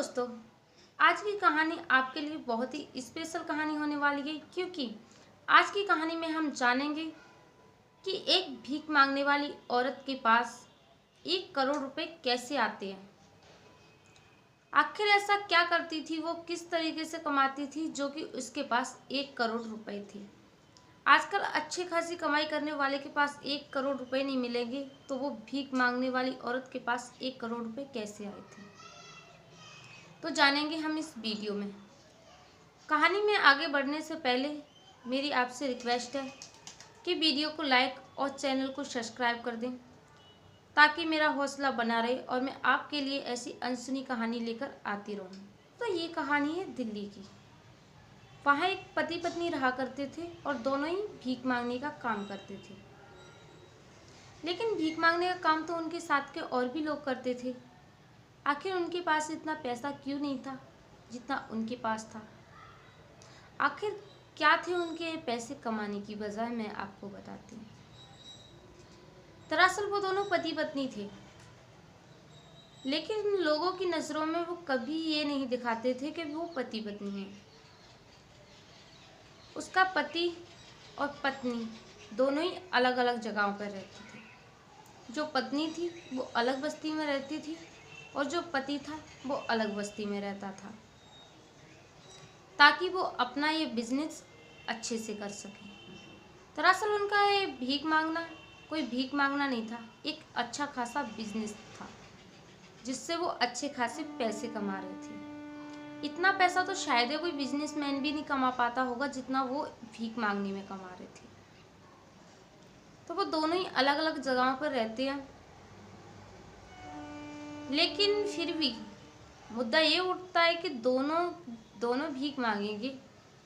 दोस्तों, आज की कहानी आपके लिए बहुत ही स्पेशल कहानी होने वाली है क्योंकि आज की कहानी में हम जानेंगे कि एक भीख मांगने वाली औरत के पास 1 करोड़ रुपए कैसे आते हैं। आखिर ऐसा क्या करती थी, वो किस तरीके से कमाती थी जो कि उसके पास 1 करोड़ रुपए थे। आजकल अच्छी खासी कमाई करने वाले के पास 1 करोड़ रुपए नहीं मिलेंगे, तो वो भीख मांगने वाली औरत के पास 1 करोड़ रुपए कैसे आए थे, तो जानेंगे हम इस वीडियो में। कहानी में आगे बढ़ने से पहले मेरी आपसे रिक्वेस्ट है कि वीडियो को लाइक और चैनल को सब्सक्राइब कर दें ताकि मेरा हौसला बना रहे और मैं आपके लिए ऐसी अनसुनी कहानी लेकर आती रहूं। तो ये कहानी है दिल्ली की। वहाँ एक पति पत्नी रहा करते थे और दोनों ही भीख मांगने का काम करते थे। लेकिन भीख मांगने का काम तो उनके साथ के और भी लोग करते थे। आखिर उनके पास इतना पैसा क्यों नहीं था जितना उनके पास था। आखिर क्या थे उनके पैसे कमाने की वजह, मैं आपको बताती हूँ। दरअसल वो दोनों पति पत्नी थे, लेकिन लोगों की नज़रों में वो कभी ये नहीं दिखाते थे कि वो पति पत्नी हैं। उसका पति और पत्नी दोनों ही अलग अलग जगहों पर रहते थे। जो पत्नी थी वो अलग बस्ती में रहती थी और जो पति था वो अलग बस्ती में रहता था, ताकि वो अपना ये बिजनेस अच्छे से कर सके। दरअसल उनका ये भीख मांगना कोई भीख मांगना नहीं था, एक अच्छा खासा बिजनेस था जिससे वो अच्छे खासे पैसे कमा रहे थे। इतना पैसा तो शायद कोई बिजनेसमैन भी नहीं कमा पाता होगा जितना वो भीख मांगने में कमा रहे थे। तो वो दोनों ही अलग अलग जगहों पर रहते हैं, लेकिन फिर भी मुद्दा ये उठता है कि दोनों भीख मांगेंगे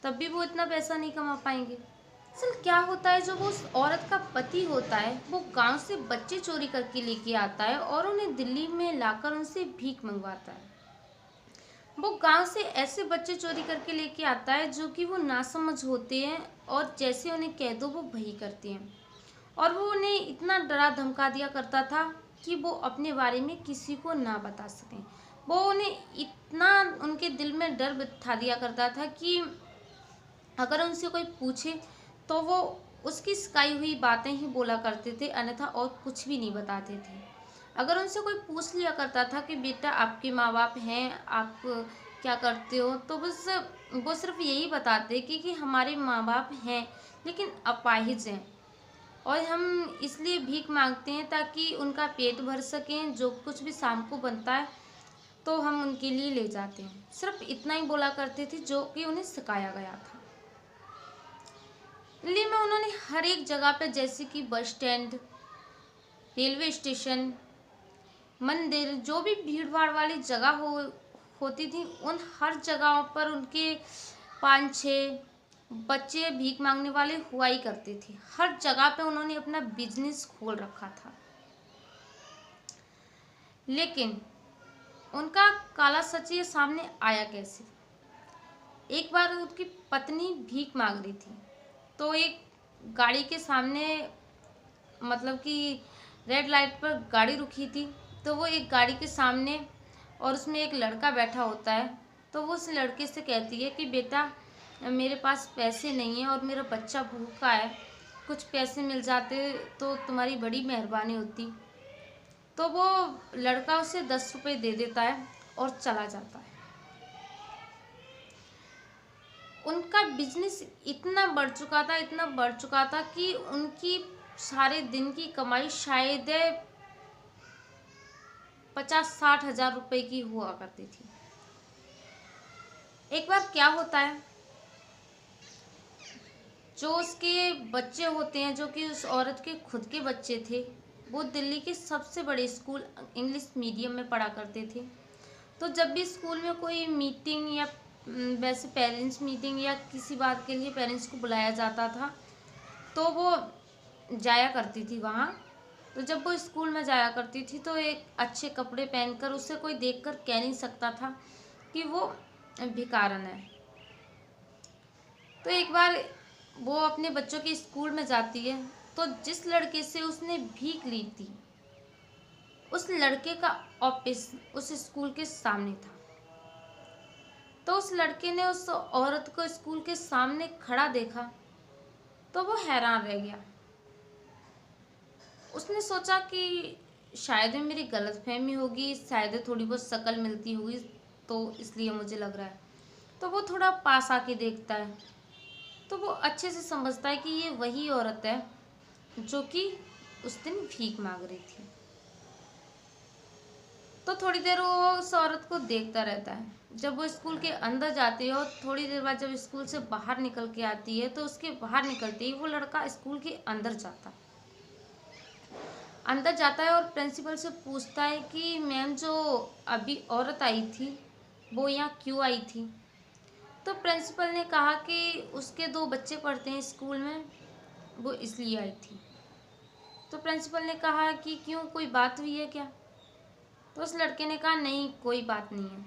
तब भी वो इतना पैसा नहीं कमा पाएंगे। असल क्या होता है, जो वो उस औरत का पति होता है वो गांव से बच्चे चोरी करके लेके आता है और उन्हें दिल्ली में लाकर उनसे भीख मंगवाता है। वो गांव से ऐसे बच्चे चोरी करके लेके आता है जो कि वो नासमझ होते हैं और जैसे उन्हें कह दो वो वही करते हैं। और वो उन्हें इतना डरा धमका दिया करता था कि वो अपने बारे में किसी को ना बता सकें। वो उन्हें इतना उनके दिल में डर बिठा दिया करता था कि अगर उनसे कोई पूछे तो वो उसकी सिखाई हुई बातें ही बोला करते थे, अन्यथा और कुछ भी नहीं बताते थे। अगर उनसे कोई पूछ लिया करता था कि बेटा आपके माँ बाप हैं, आप क्या करते हो, तो बस वो सिर्फ यही बताते कि हमारे माँ बाप हैं लेकिन अपाहिज हैं और हम इसलिए भीख मांगते हैं ताकि उनका पेट भर सकें। जो कुछ भी शाम को बनता है तो हम उनके लिए ले जाते हैं। सिर्फ इतना ही बोला करते थे जो कि उन्हें सिखाया गया था। दिल्ली में उन्होंने हर एक जगह पे, जैसे कि बस स्टैंड, रेलवे स्टेशन, मंदिर, जो भी भीड़ भाड़ वाली जगह होती थी, उन हर जगहों पर उनके 5-6 बच्चे भीख मांगने वाले हुआ ही करते थे। हर जगह पे उन्होंने अपना बिजनेस खोल रखा था। लेकिन उनका काला सच ये सामने आया कैसे। एक बार उनकी पत्नी भीख मांग रही थी तो एक गाड़ी के सामने, मतलब कि रेड लाइट पर गाड़ी रुकी थी, तो वो एक गाड़ी के सामने और उसमें एक लड़का बैठा होता है। तो वो उस लड़के से कहती है कि बेटा मेरे पास पैसे नहीं है और मेरा बच्चा भूखा है, कुछ पैसे मिल जाते तो तुम्हारी बड़ी मेहरबानी होती। तो वो लड़का उसे 10 रुपये दे देता है और चला जाता है। उनका बिजनेस इतना बढ़ चुका था, इतना बढ़ चुका था कि उनकी सारे दिन की कमाई शायद 50-60 हजार रुपए की हुआ करती थी। एक बार क्या होता है, जो उसके बच्चे होते हैं, जो कि उस औरत के खुद के बच्चे थे, वो दिल्ली के सबसे बड़े स्कूल इंग्लिश मीडियम में पढ़ा करते थे। तो जब भी स्कूल में कोई मीटिंग या वैसे पेरेंट्स मीटिंग या किसी बात के लिए पेरेंट्स को बुलाया जाता था तो वो जाया करती थी वहाँ। तो जब वो स्कूल में जाया करती थी तो एक अच्छे कपड़े पहनकर उसे कोई देखकर कह नहीं सकता था कि वो भिखारन है। तो एक बार वो अपने बच्चों के स्कूल में जाती है, तो जिस लड़के से उसने भीख ली थी उस लड़के का ऑफिस उस स्कूल के सामने था। तो उस लड़के ने उस औरत को स्कूल के सामने खड़ा देखा तो वो हैरान रह गया। उसने सोचा कि शायद मेरी गलतफहमी होगी, शायद थोड़ी बहुत शक्ल मिलती होगी, तो इसलिए मुझे लग रहा है। तो वो थोड़ा पास आके देखता है तो वो अच्छे से समझता है कि ये वही औरत है जो कि उस दिन भीख मांग रही थी। तो थोड़ी देर वो उस औरत को देखता रहता है। जब वो स्कूल के अंदर जाती है और थोड़ी देर बाद जब स्कूल से बाहर निकल के आती है तो उसके बाहर निकलते ही वो लड़का स्कूल के अंदर जाता है और प्रिंसिपल से पूछता है कि मैम, जो अभी औरत आई थी वो यहाँ क्यों आई थी। तो प्रिंसिपल ने कहा कि उसके 2 बच्चे पढ़ते हैं स्कूल में, वो इसलिए आई थी। तो प्रिंसिपल ने कहा कि क्यों, कोई बात हुई है क्या। तो उस लड़के ने कहा नहीं, कोई बात नहीं है।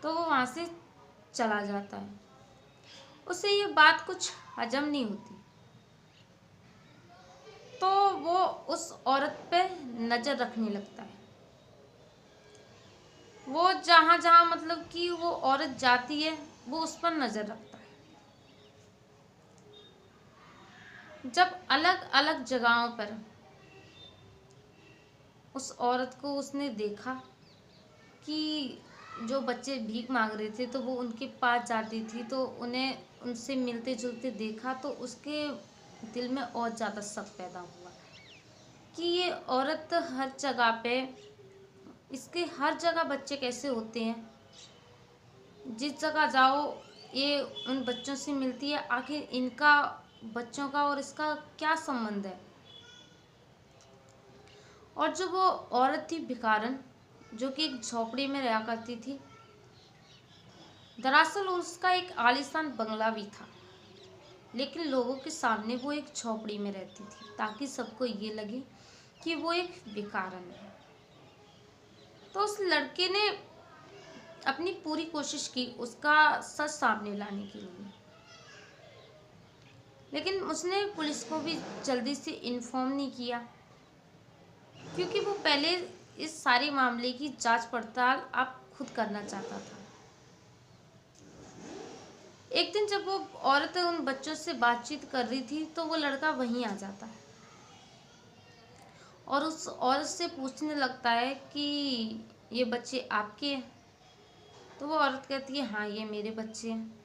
तो वो वहाँ से चला जाता है। उसे ये बात कुछ हजम नहीं होती। तो वो उस औरत पे नज़र रखने लगता है। वो जहाँ जहाँ मतलब कि वो औरत जाती है वो उस पर नज़र रखता है। जब अलग अलग जगहों पर उस औरत को उसने देखा कि जो बच्चे भीख मांग रहे थे तो वो उनके पास जाती थी, तो उन्हें उनसे मिलते जुलते देखा तो उसके दिल में और ज़्यादा शक पैदा हुआ कि ये औरत हर जगह पे, इसके हर जगह बच्चे कैसे होते हैं, जिस जगह जाओ ये उन बच्चों से मिलती है। आखिर इनका, बच्चों का और इसका क्या संबंध है। और जो वो औरत थी भिखारन, जो कि एक झोपड़ी में रहा करती थी, दरअसल उसका एक आलीशान बंगला भी था, लेकिन लोगों के सामने वो एक झोपड़ी में रहती थी ताकि सबको ये लगे कि वो एक भिखारन है। तो उस लड़के ने अपनी पूरी कोशिश की उसका सच सामने लाने के लिए, लेकिन उसने पुलिस को भी जल्दी से इन्फॉर्म नहीं किया, क्योंकि वो पहले इस सारे मामले की जांच पड़ताल आप खुद करना चाहता था। एक दिन जब वो औरत उन बच्चों से बातचीत कर रही थी तो वो लड़का वहीं आ जाता है और उस औरत से पूछने लगता है कि ये बच्चे आपके हैं। तो वो औरत कहती है हाँ, ये मेरे बच्चे हैं।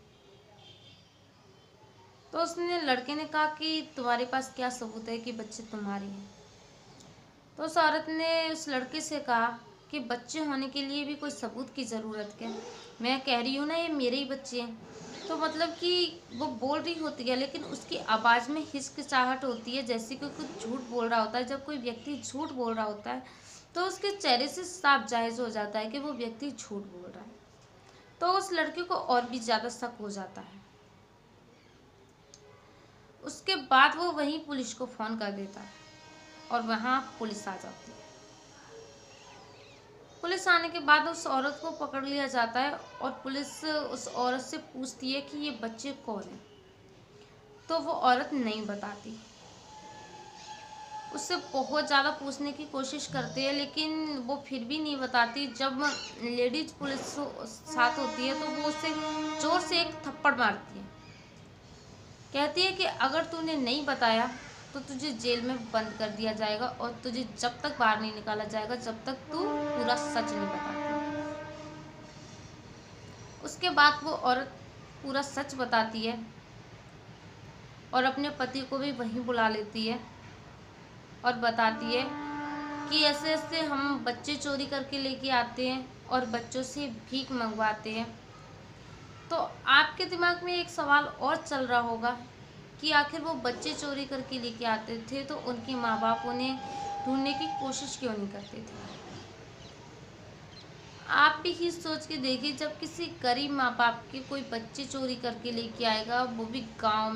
तो उसने, लड़के ने कहा कि तुम्हारे पास क्या सबूत है कि बच्चे तुम्हारे हैं। तो उस औरत ने उस लड़के से कहा कि बच्चे होने के लिए भी कोई सबूत की ज़रूरत क्या, मैं कह रही हूँ ना ये मेरे ही बच्चे हैं। तो मतलब कि वो बोल रही होती है लेकिन उसकी आवाज़ में हिचकिचाहट होती है, जैसे कि कुछ झूठ बोल रहा होता है। जब कोई व्यक्ति झूठ बोल रहा होता है तो उसके चेहरे से साफ जाहिर हो जाता है कि वो व्यक्ति झूठ बोल रहा है। तो उस लड़के को और भी ज़्यादा शक हो जाता है। उसके बाद वो वहीं पुलिस को फ़ोन कर देता है और वहाँ पुलिस आ जाती है। पुलिस आने के बाद उस औरत को पकड़ लिया जाता है और पुलिस उस औरत से पूछती है कि ये बच्चे कौन हैं। तो वो औरत नहीं बताती। उससे बहुत ज़्यादा पूछने की कोशिश करते हैं लेकिन वो फिर भी नहीं बताती। जब लेडीज पुलिस साथ होती है तो वो उसे जोर से एक थप्पड़ मारती है। कहती है कि अगर तूने नहीं बताया तो तुझे जेल में बंद कर दिया जाएगा और तुझे जब तक बाहर नहीं निकाला जाएगा जब तक तू पूरा सच नहीं बताती। उसके बाद वो औरत पूरा सच बताती है और अपने पति को भी वहीं बुला लेती है और बताती है कि ऐसे ऐसे हम बच्चे चोरी करके लेके आते हैं और बच्चों से भीख मंगवाते हैं। तो आपके दिमाग में एक सवाल और चल रहा होगा कि आखिर वो बच्चे चोरी करके लेके आते थे तो उनके माँ बाप उन्हें ढूंढने की कोशिश क्यों नहीं करते थे। आप भी ही सोच के देखिए, जब किसी गरीब माँ बाप के कोई बच्चे चोरी करके लेके आएगा, वो भी गांव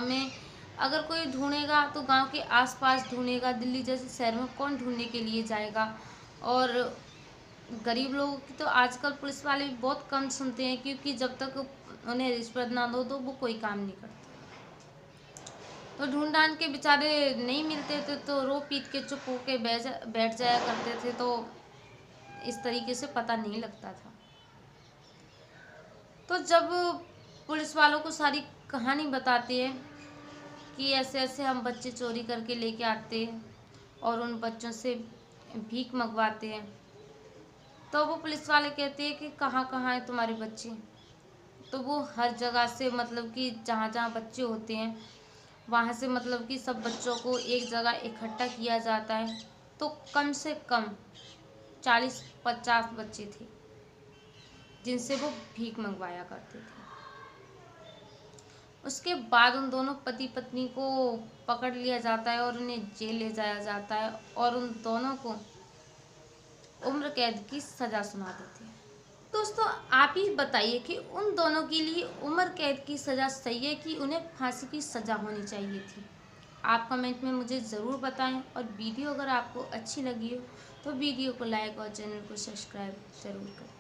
में अगर कोई ढूंढेगा तो गांव के आसपास ढूंढेगा, दिल्ली जैसे शहर में कौन ढूंढने के लिए जाएगा। और गरीब लोगों की तो आजकल पुलिस वाले भी बहुत कम सुनते हैं, क्योंकि जब तक उन्हें रिश्वत ना दो तो वो कोई काम नहीं करते। तो ढूंढ ढांड के बेचारे नहीं मिलते थे तो रो पीट के चुप होके बैठ जाया करते थे, तो इस तरीके से पता नहीं लगता था। तो जब पुलिस वालों को सारी कहानी बताते हैं कि ऐसे ऐसे हम बच्चे चोरी करके लेके आते हैं और उन बच्चों से भीख मंगवाते हैं, तो वो पुलिस वाले कहते हैं कि कहाँ कहाँ है तुम्हारे बच्चे। तो वो हर जगह से मतलब कि जहाँ जहाँ बच्चे होते हैं वहाँ से मतलब कि सब बच्चों को एक जगह इकट्ठा किया जाता है। तो कम से कम 40-50 बच्चे थे जिनसे वो भीख मंगवाया करते थे। उसके बाद उन दोनों पति पत्नी को पकड़ लिया जाता है और उन्हें जेल ले जाया जाता है और उन दोनों को उम्र कैद की सजा सुना देती है। दोस्तों, आप ही बताइए कि उन दोनों के लिए उम्र कैद की सजा सही है कि उन्हें फांसी की सजा होनी चाहिए थी? आप कमेंट में मुझे ज़रूर बताएं और वीडियो अगर आपको अच्छी लगी हो तो वीडियो को लाइक और चैनल को सब्सक्राइब ज़रूर करें।